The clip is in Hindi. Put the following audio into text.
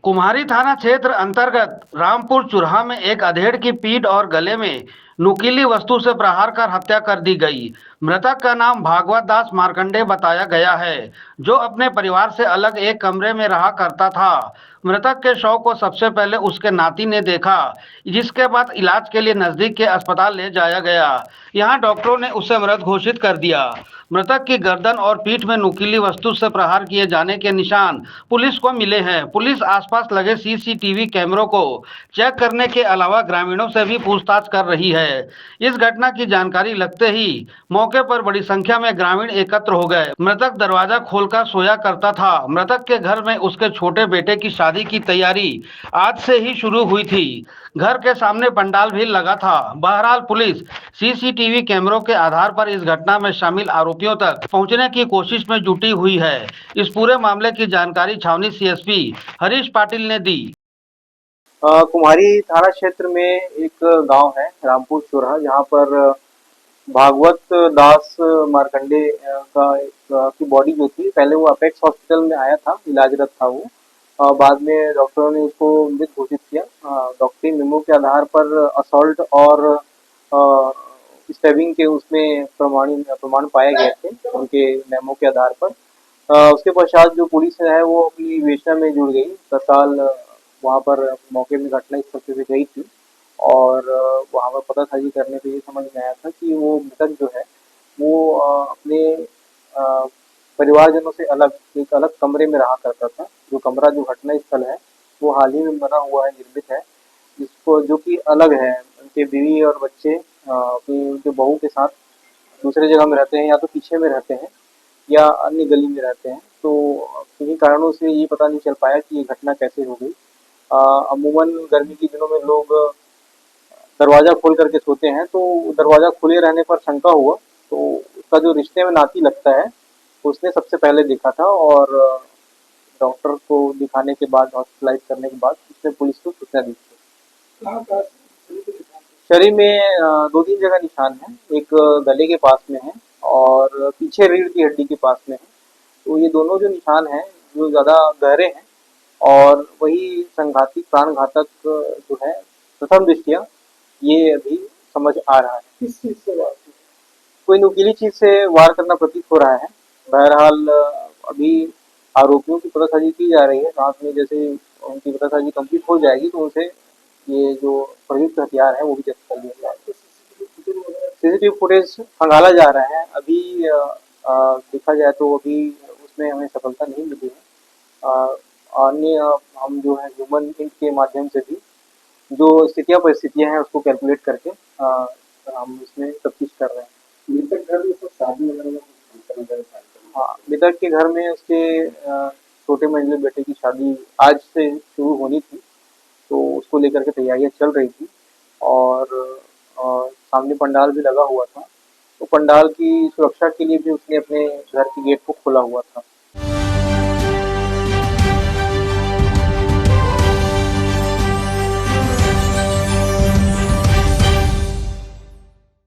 कुम्हारी थाना क्षेत्र अंतर्गत रामपुर चुरहा में एक अधेड़ की पीठ और गले में नुकीली वस्तु से प्रहार कर हत्या कर दी गई। मृतक का नाम भागवत दास मार्कंडे बताया गया है, जो अपने परिवार से अलग एक कमरे में रहा करता था। मृतक के शव को सबसे पहले उसके नाती ने देखा, जिसके बाद इलाज के लिए नजदीक के अस्पताल ले जाया गया। यहाँ डॉक्टरों ने उसे मृत घोषित कर दिया। मृतक की गर्दन और पीठ में नुकीली वस्तु से प्रहार किए जाने के निशान पुलिस को मिले हैं। पुलिस आसपास लगे सीसीटीवी कैमरों को चेक करने के अलावा ग्रामीणों से भी पूछताछ कर रही है। इस घटना की जानकारी लगते ही मौके पर बड़ी संख्या में ग्रामीण एकत्र हो गए। मृतक दरवाजा खोलकर सोया करता था। मृतक के घर में उसके छोटे बेटे की शादी की तैयारी आज से ही शुरू हुई थी। घर के सामने पंडाल भी लगा था। बहरहाल पुलिस सीसीटीवी कैमरों के आधार पर इस घटना में शामिल आरोपियों तक पहुंचने की कोशिश में जुटी हुई है। इस पूरे मामले की जानकारी छावनी सीएसपी हरीश पाटिल ने दी। कुम्हारी थाना क्षेत्र में एक गांव है रामपुर चौराहा, जहां पर भागवत दास मार्कंडे की बॉडी जो थी, पहले वो अपेक्स हॉस्पिटल में आया था, इलाजरत था वो। बाद में डॉक्टरों ने उसको मृत घोषित किया। डॉक्टरी मेमो के आधार पर असॉल्ट और स्टैबिंग के उसमें प्रमाण पाए गए थे उनके मेमो के आधार पर। उसके पश्चात जो पुलिस है वो अपनी विवेचना में जुड़ गई। तत्काल वहाँ पर मौके में घटनास्थल पे गई थी और वहाँ पर पतासाजी करने पे ये समझ में आया था कि वो मृतक जो है वो अपने परिवारजनों से अलग एक अलग कमरे में रहा करता था। जो कमरा जो घटना स्थल है वो हाल ही में बना हुआ है, निर्मित है, जिसको जो कि अलग है। उनके बीवी और बच्चे अपनी उनके बहू के साथ दूसरे जगह में रहते हैं, या तो पीछे में रहते हैं या अन्य गली में रहते हैं। तो किन्हीं कारणों से ये पता नहीं चल पाया कि ये घटना कैसे हो गई। अमूमन गर्मी के दिनों में लोग दरवाजा खोल करके सोते हैं, तो दरवाजा खुले रहने पर शंका हुआ, तो उसका जो रिश्ते में नाती लगता है उसने सबसे पहले देखा था और डॉक्टर को दिखाने के बाद, हॉस्पिटलाइज करने के बाद उसने पुलिस को सूचना दी थी। शरीर में 2-3 जगह निशान है, एक गले के पास में है और पीछे रीढ़ की हड्डी के पास में है। तो ये दोनों जो निशान हैं जो ज़्यादा गहरे हैं और वही संघाती प्राण घातक जो है प्रथम दृष्टया ये अभी समझ आ रहा है। किस चीज से वार? कोई नुकीली चीज से वार करना प्रतीत हो रहा है। बहरहाल अभी आरोपियों की पतासाजी की जा रही है। साथ में जैसे उनकी पतासाजी कंप्लीट हो जाएगी तो उनसे ये जो प्रयुक्त हथियार है वो भी जब्त कर लिया जाएगा। सीसीटीवी फुटेज खंगाला जा रहा है। अभी देखा जाए तो अभी उसमें हमें सफलता नहीं मिली है। अन्य हम जो है ह्यूमन इंट के माध्यम से भी जो स्थितियाँ परिस्थितियाँ हैं उसको कैलकुलेट करके हम इसमें तफ्तीश कर रहे हैं। मृतक घर में तो शादी वगैरह? हाँ, मृतक के घर में उसके छोटे मंझले बेटे की शादी आज से शुरू होनी थी, तो उसको लेकर के तैयारियां चल रही थी और सामने पंडाल भी लगा हुआ था। तो पंडाल की सुरक्षा के लिए भी उसने अपने घर के गेट को खोला हुआ था।